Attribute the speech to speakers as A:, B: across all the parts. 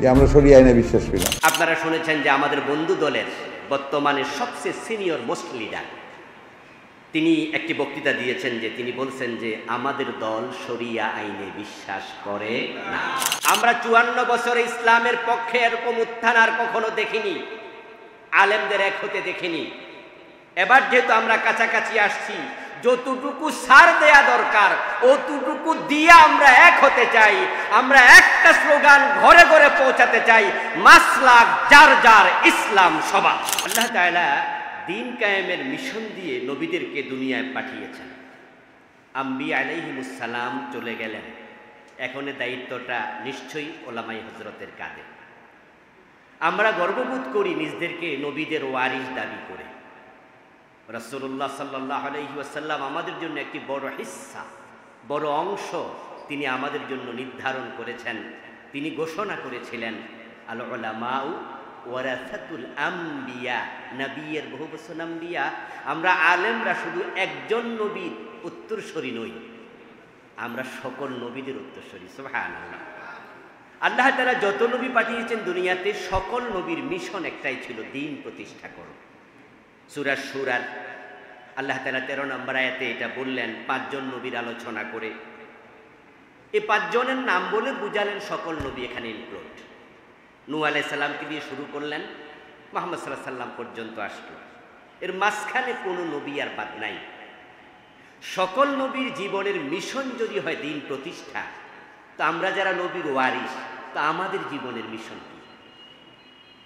A: যে আমরা শরিয়া আইনে বিশ্বাস করি না।
B: আপনারা শুনেছেন যে আমাদের বন্ধু দলের বর্তমানে সবচেয়ে সিনিয়র মোস্ট লিডার তিনি একটি বক্তৃতা দিয়েছেন, যে তিনি বলছেন যে আমাদের দল শরিয়া আইনে বিশ্বাস করে না। আমরা 54 বছরে ইসলামের পক্ষে এরকম উত্থান আর কখনো দেখিনি, আলেমদের এক হতে দেখিনি। এবার যেহেতু আমরা কাছাকাছি আসছি, যতটুকু ছাড় দেয়া দরকার অতটুকু দিয়ে আমরা এক হতে চাই। আমরা একটা স্লোগান ঘরে ঘরে পৌঁছাতে চাই, মাসলাক যার যার, ইসলাম সবার। আল্লাহ তাআলা দিন কায়েমের মিশন দিয়ে নবীদেরকে দুনিয়ায় পাঠিয়েছেন। আম্বিয়া আলাইহিমুস সালাম চলে গেলেন, এখন দায়িত্বটা নিশ্চয়ই ওলামায়ে হযরতের কাঁধে। আমরা গর্ববোধ করি নিজদেরকে নবীদের ওয়ারিস দাবি করে। রাসূলুল্লাহ সাল্লাল্লাহু আলাইহি ওয়াসাল্লাম আমাদের জন্য একটি বড় হিস্সা, বড় অংশ তিনি আমাদের জন্য নির্ধারণ করেছেন। তিনি ঘোষণা করেছিলেন, আল উলামাউ ওয়ারাসাতুল আম্বিয়া, নবীর বহু বচন আম্বিয়া। আমরা আলেমরা শুধু একজন নবীর উত্তরসূরি নই, আমরা সকল নবীদের উত্তরসূরি। সুবহানাল্লাহ। আল্লাহ তাআলা যত নবী পাঠিয়েছেন দুনিয়াতে, সকল নবীর মিশন একটাই ছিল, দ্বীন প্রতিষ্ঠা করো। সূরা শুরার আল্লাহ তাআলা 13 নম্বর আয়াতে এটা বললেন 5 জন নবীর আলোচনা করে। এই 5 জনের নাম বলে বুঝালেন সকল নবী এখানে ইনক্লুড। নূহ আলাইহিস সালামকে দিয়ে শুরু করলেন, মুহাম্মদ সাল্লাল্লাহু আলাইহি সাল্লাম পর্যন্ত আসলো। এর মাঝখানে কোনো নবী আর বাদ নাই। সকল নবীর জীবনের মিশন যদি হয় দ্বীন প্রতিষ্ঠা, তো আমরা যারা নবীর ওয়ারিস, তো আমাদের জীবনের মিশন কি?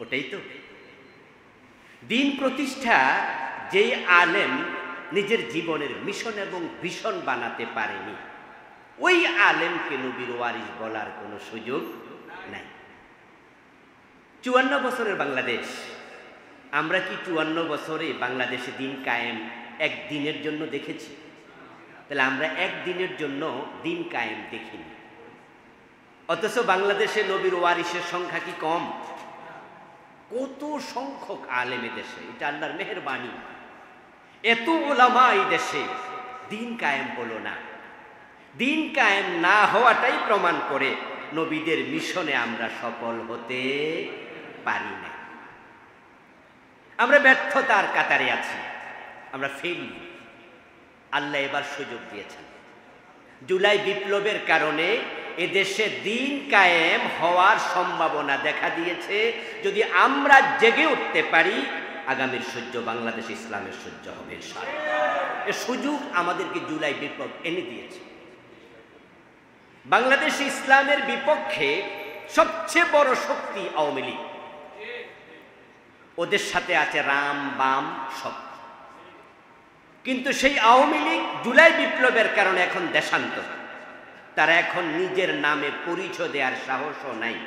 B: ওটাই তো দ্বীন প্রতিষ্ঠা। যেই আলেম নিজের জীবনের মিশন এবং ভিশন বানাতে পারেনি, ওই আলেমকে নবীর ওয়ারিস বলার কোনো সুযোগ নাই। 54 বছরের বাংলাদেশ, আমরা কি 54 বছরে বাংলাদেশে দ্বীন কায়েম একদিনের জন্য দেখেছি? তাহলে আমরা একদিনের জন্য দ্বীন কায়েম দেখিনি। অথচ বাংলাদেশে নবীর ওয়ারিসের সংখ্যা কি কম? কত সংখ্যক আলেম দেশে, এটা আল্লাহর মেহেরবানি। এত উলামা এই দেশে, দ্বীন কায়েম হলো না। দ্বীন কায়েম না হওয়াটাই প্রমাণ করে নবীদের মিশনে আমরা সফল হতে পারি না। আমরা ব্যর্থতার কাতারে আছি, আমরা ফেল। আল্লাহ এবার সুযোগ দিয়েছেন। জুলাই বিপ্লবের কারণে এদেশে দ্বীন কায়েম হওয়ার সম্ভাবনা দেখা দিয়েছে। যদি আমরা জেগে উঠতে পারি, আগামীর সূর্য বাংলাদেশ ইসলামের সূর্য হবে ইনশাআল্লাহ। এ সুযোগ আমাদেরকে জুলাই বিপ্লব এনে দিয়েছে। বাংলাদেশ ইসলামের বিপক্ষে সবচেয়ে বড় শক্তি আওয়ামী লীগ। ওদের সাথে আছে রাম বাম সব। কিন্তু সেই আওয়ামী লীগ জুলাই বিপ্লবের কারণে এখন দেশান্তর। তারা এখন নিজের নামে পরিচয় দেওয়ার সাহসও নাই।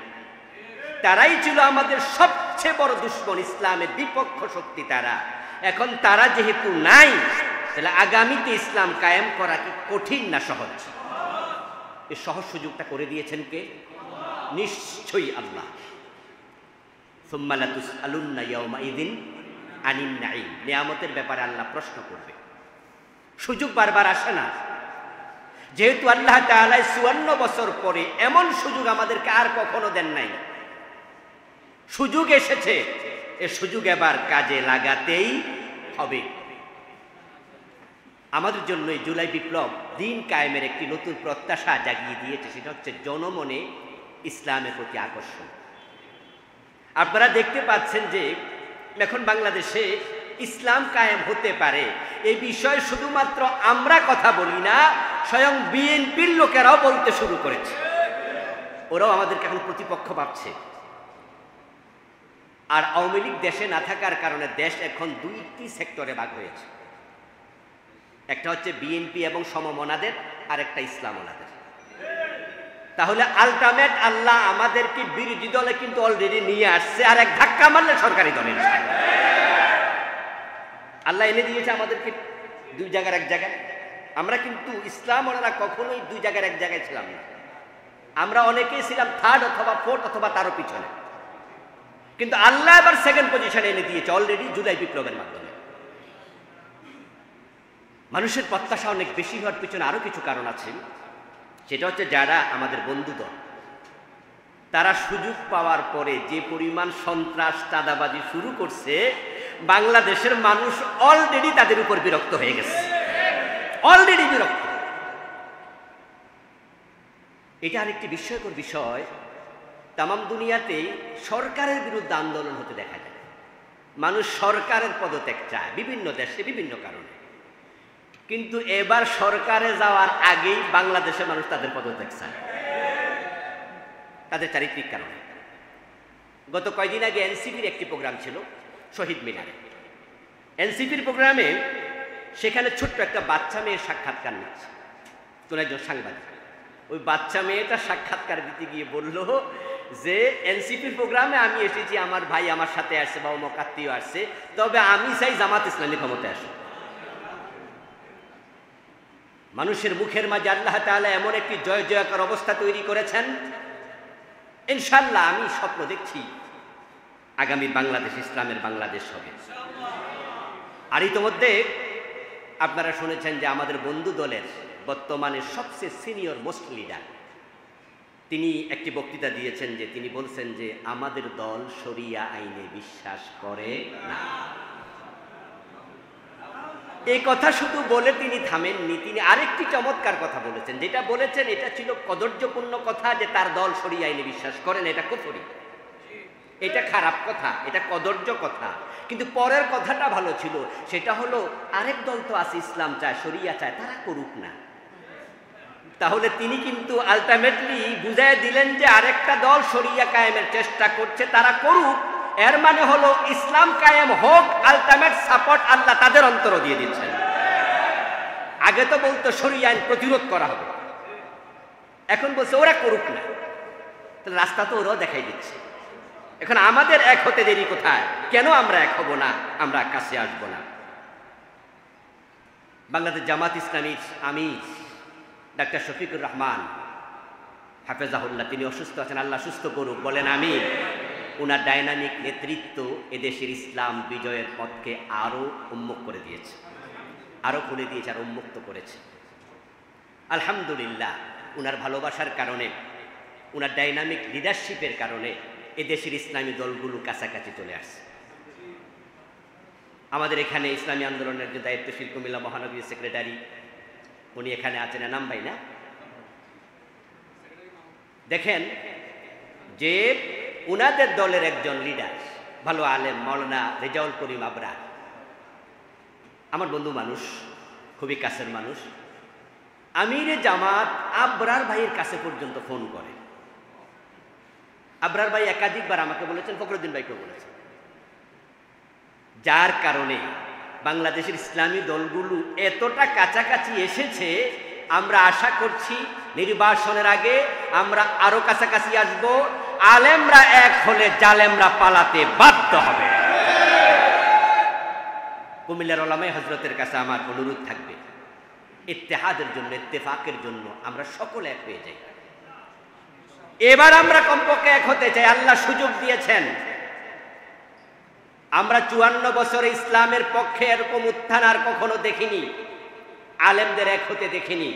B: তারাই ছিল আমাদের সবচেয়ে বড় দুশমন, ইসলামের বিপক্ষ শক্তি তারা। এখন তারা যেহেতু নাই, তাহলে আগামীতে ইসলাম কায়েম করা কি কঠিন না সহজ? এই সহজ সুযোগটা করে দিয়েছেন কে? নিশ্চয়ই আল্লাহ। সুম্মা লাতুসআলুন্না ইয়াওমাইযিন আনিন নাঈম। নিয়ামতের ব্যাপারে আল্লাহ প্রশ্ন করবে। সুযোগ বারবার আসে না। যেহেতু আল্লাহ তাআলা 54 বছর পরে এমন সুযোগ আমাদেরকে আর কখনো দেন নাই, সুযোগ এসেছে, এ সুযোগ এবার কাজে লাগাতেই হবে। আমাদের জন্য এই জুলাই বিপ্লব দ্বীন কায়েমের একটি নতুন প্রত্যাশা জাগিয়ে দিয়েছে। সেটা হচ্ছে জনমনে ইসলামের প্রতি আকর্ষণ। আপনারা দেখতে পাচ্ছেন যে এখন বাংলাদেশে ইসলাম কায়েম হতে পারে, এই বিষয়ে শুধুমাত্র আমরা কথা বলি না, স্বয়ং বিএনপির লোকেরাও বলতে শুরু করেছে। ওরাও আমাদেরকে এখন প্রতিপক্ষ ভাবছে। আর আওয়ামী লীগ দেশে না থাকার কারণে দেশ এখন 2টি সেক্টরে ভাগ হয়েছে। একটা হচ্ছে বিএনপি এবং সমমনাদের, আর একটা ইসলামওয়ালাদের। তাহলে আলটিমেট আল্লাহ আমাদেরকে বিরোধী দলে কিন্তু অলরেডি নিয়ে আসছে, আর এক ধাক্কা মারলে সরকারি দলে আল্লাহ এনে দিয়েছে আমাদেরকে 2 জায়গার এক জায়গায়। আমরা কিন্তু ইসলামওয়ালারা কখনোই 2 জায়গার এক জায়গায় ছিলাম না। আমরা অনেকেই ছিলাম 3rd অথবা 4th অথবা তারও পিছনে। কিন্তু আল্লাহ এবার 2nd পজিশনে এনে দিয়েছে অলরেডি জুলাই বিপ্লবের মাধ্যমে। মানুষের প্রত্যাশা অনেক বেশি হওয়ার পিছনে আরো কিছু কারণ আছে। সেটা হচ্ছে যারা আমাদের বন্ধু দল, তারা সুযোগ পাওয়ার পরে যে পরিমাণ সন্ত্রাস চাঁদাবাজি শুরু করছে, বাংলাদেশের মানুষ অলরেডি তাদের উপর বিরক্ত হয়ে গেছে, অলরেডি বিরক্ত। এটা আরেকটি বিস্ময়কর বিষয়, তাম দুনিয়াতেই সরকারের বিরুদ্ধে আন্দোলন হতে দেখা যায়। মানুষ সরকারের পদত্যাগ চায় বিভিন্ন দেশে বিভিন্ন কারণে, কিন্তু এবার সরকারে যাওয়ার আগেই বাংলাদেশের মানুষ তাদের পদত্যাগ চায়, তাদের চারিত্রিক কারণে। গত কয়দিন আগে এনসিপির একটি প্রোগ্রাম ছিল শহীদ মিনারে। এনসিপির প্রোগ্রামে সেখানে ছোট্ট একটা বাচ্চা মেয়ের সাক্ষাৎকার নিচ্ছে কোন একজন সাংবাদিক। ওই বাচ্চা মেয়েটা সাক্ষাৎকার দিতে গিয়ে বলল যে এনসিপির প্রোগ্রামে আমি এসেছি, আমার ভাই আমার সাথে আসছে বা অমুক আত্মীয় আসছে, তবে আমি চাই জামাত ইসলামী ক্ষমতায় আসে। মানুষের মুখের মাঝে আল্লাহ তাআলা এমন একটি জয় জয়কার অবস্থা তৈরি করেছেন, ইনশাআল্লাহ আমি স্বপ্ন দেখছি আগামী বাংলাদেশ ইসলামের বাংলাদেশ হবে। আর ইতিমধ্যে আপনারা শুনেছেন যে আমাদের বন্ধু দলের বর্তমানে সবচেয়ে সিনিয়র মোস্ট লিডার তিনি একটি বক্তৃতা দিয়েছেন, যে তিনি বলছেন যে আমাদের দল শরিয়া আইনে বিশ্বাস করে না। এই কথা শুধু বলে তিনি থামেননি, তিনি আরেকটি চমৎকার কথা বলেছেন। যেটা বলেছেন এটা ছিল কদর্যপূর্ণ কথা, যে তার দল শরিয়া আইনে বিশ্বাস করেন, এটা কুফরি, এটা খারাপ কথা, এটা কদর্য কথা। কিন্তু পরের কথাটা ভালো ছিল, সেটা হলো আরেক দল তো আছে ইসলাম চায়, শরিয়া চায়, তারা করুক না। তাহলে তিনি কিন্তু আলটিমেটলি বুঝাই দিলেন যে আরেকটা দল শরিয়া কায়েমের চেষ্টা করছে, তারা করুক। এর মানে হলো ইসলাম কায়েম হোক, আলটিমেট সাপোর্ট আল্লাহ তাদের অন্তর দিয়ে দিচ্ছেন। আগে তো বলতো শরিয়া আইন প্রতিরোধ করা হবে, এখন বলছে ওরা করুক না। তাহলে রাস্তা তো ওরাও দেখাই দিচ্ছে। এখন আমাদের এক হতে দেরি কোথায়? কেন আমরা এক হব না, আমরা কাছে আসবো না? বাংলাদেশ জামাত ইসলামীর আমির ডাক্তার শফিকুর রহমান হাফেজাহুল্লাহ, তিনি অসুস্থ আছেন, আল্লাহ সুস্থ করুক, বলেন আমিন। ওনার ডাইনামিক নেতৃত্ব এদেশের ইসলাম বিজয়ের পথকে আরো উন্মুখ করে দিয়েছে, আরো খুলে দিয়েছে, আর উন্মুক্ত করেছে। আলহামদুলিল্লাহ, ওনার ভালোবাসার কারণে, ওনার ডাইনামিক লিডারশিপের কারণে এদেশের ইসলামী দলগুলো কাছাকাছি চলে আসছে। আমাদের এখানে ইসলামী আন্দোলনের যে দায়িত্বশীল কুমিল্লা মহানগরীর সেক্রেটারি, উনি এখানে আছেন, এনাম ভাই না? দেখেন যে উনাদের দলের একজন লিডার, ভালো আলেম, মাওলানা রেজাউল করিম আবরার, আমার বন্ধু মানুষ, খুবই কাছের মানুষ। আমিরে জামাত আবরার ভাইয়ের কাছে পর্যন্ত ফোন করে। আবরার ভাই একাধিকবার আমাকে বলেছেন, ফখরুদ্দিন ভাইকেও বলেছেন। যার কারণে বাংলাদেশের ইসলামী দলগুলো এতটা কাছাকাছি এসেছে, আমরা আশা করছি নির্বাচনের আগে আমরা আরো কাছাকাছি আসব। আলেমরা এক হলে জালেমরা পালাতে বাধ্য হবে। কুমিল্লার ওলামায়ে হযরতের কাছে আমার অনুরোধ থাকবে, ইত্তেহাদের জন্য, ইত্তেফাকের জন্য আমরা সকলে এক হয়ে যাই। এবার আমরা কমপক্ষে এক হতে চাই, আল্লাহ সুযোগ দিয়েছেন। আমরা 54 বছরে ইসলামের পক্ষে এরকম উত্থান আর কখনো দেখিনি, আলেমদের এক হতে দেখিনি।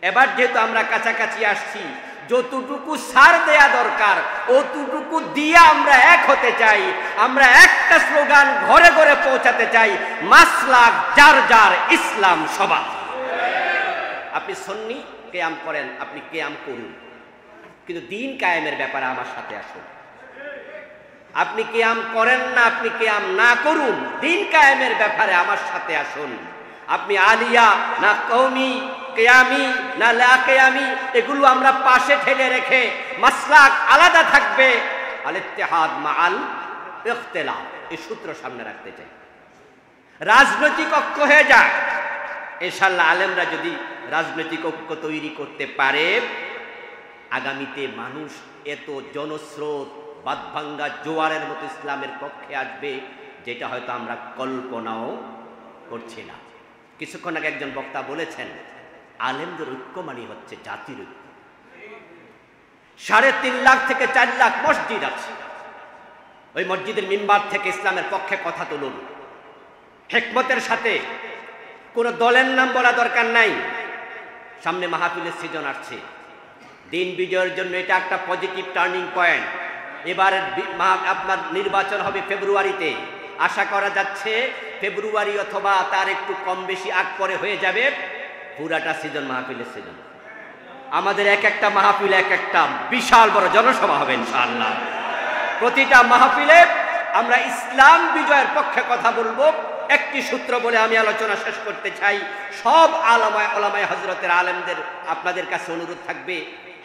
B: এবার যেহেতু আমরা কাছাকাছি আসছি, যতটুকু ছাড় দেয়া দরকার অতটুকু দিয়ে আমরা এক হতে চাই। আমরা একটা স্লোগান ঘরে ঘরে পৌঁছাতে চাই, মাসলাক যার যার, ইসলাম সবার। আপনি সুন্নি কিয়াম করেন, আপনি কিয়াম করুন, কিন্তু দিন কায়েমের ব্যাপারে আমার সাথে আসুন। আপনি কিয়াম করেন না, আপনি কিয়াম না করুন, দিন কায়েমের ব্যাপারে আমার সাথে আসুন। আপনি আলিয়া না কওমি, কিয়ামি না লা কিয়ামি, এগুলো আমরা পাশে ঠেলে রেখে মাসলাক আলাদা থাকবে, আল ইত্তেহাদ মাআল ইখতিলাফ, এই সূত্র সামনে রাখতে চাই। রাজনৈতিক ঐক্য হয়ে যাক, ইনশাআল্লাহ আলেমরা যদি রাজনৈতিক ঐক্য তৈরি করতে পারে, আগামীতে মানুষ এত জনস্রোত বাদভাঙ্গা জোয়ারের মতো ইসলামের পক্ষে আসবে, যেটা হয়তো আমরা কল্পনাও করছি না। কিছুক্ষণ আগে একজন বক্তা বলেছেন, আলেমদের ঐক্য মানে হচ্ছে জাতির ঐক্য। 3.5 লাখ থেকে 4 লাখ মসজিদ আছে, ওই মসজিদের মিম্বার থেকে ইসলামের পক্ষে কথা তুলুন, হিকমতের সাথে। কোনো দলের নাম বলা দরকার নাই। সামনে মাহফিলের সিজন আসছে, দিন বিজয়ের জন্য এটা একটা পজিটিভ টার্নিং পয়েন্ট। এবার আপনার নির্বাচন হবে ফেব্রুয়ারিতে, আশা করা যাচ্ছে ফেব্রুয়ারি অথবা তার একটু কম বেশি আগ পরে হয়ে যাবে পুরাটা সিজন মাহফিলের সিজন। আমাদের এক একটা মাহফিল এক একটা বিশাল বড় জনসভা হবে ইনশাআল্লাহ। প্রতিটা মাহফিলে আমরা ইসলাম বিজয়ের পক্ষে কথা বলবো। একটি সূত্র বলে আমি আলোচনা শেষ করতে চাই, সব ওলামায়ে হযরতের আলেমদের আপনাদের কাছে অনুরোধ থাকবে,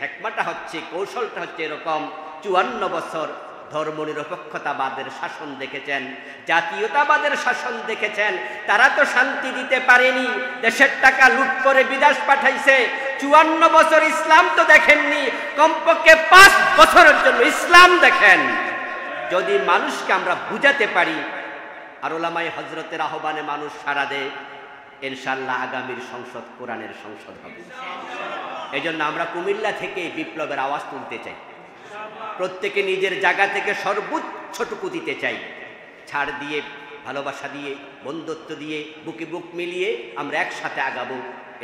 B: হিকমাটা হচ্ছে, কৌশলটা হচ্ছে এরকম, 54 বছর ধর্মনিরপেক্ষতাবাদের শাসন দেখেছেন, জাতীয়তাবাদের শাসন দেখেছেন, তারা তো শান্তি দিতে পারেনি, দেশের টাকা লুট করে বিদেশ পাঠাইছে। 54 বছর ইসলাম তো দেখেননি, কমপক্ষে 5 বছরের জন্য ইসলাম দেখেন। যদি মানুষকে আমরা বুঝাতে পারি আর ওলামায়ে হযরতের আহ্বানে মানুষ সাড়া দেয়, ইনশাআল্লাহ আগামীর সংসদ কোরআনের সংসদ হবে। এজন্য আমরা কুমিল্লা থেকে বিপ্লবের আওয়াজ তুলতে চাই, প্রত্যেকে নিজের জায়গা থেকে সর্বোচ্চটুকু দিতে চাই, ছাড় দিয়ে, ভালোবাসা দিয়ে, বন্ধুত্ব দিয়ে, বুকে বুক মিলিয়ে আমরা একসাথে আগাবো।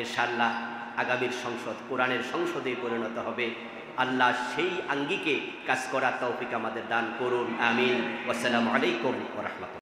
B: ইনশাআল্লাহ আগামীর সংসদ কোরআনের সংসদে পরিণত হবে। আল্লাহ সেই আঙ্গিকে কাজ করার তৌফিক আমাদের দান করুন, আমিন। আসসালামু আলাইকুম ওয়া রাহমাতুল্লাহ।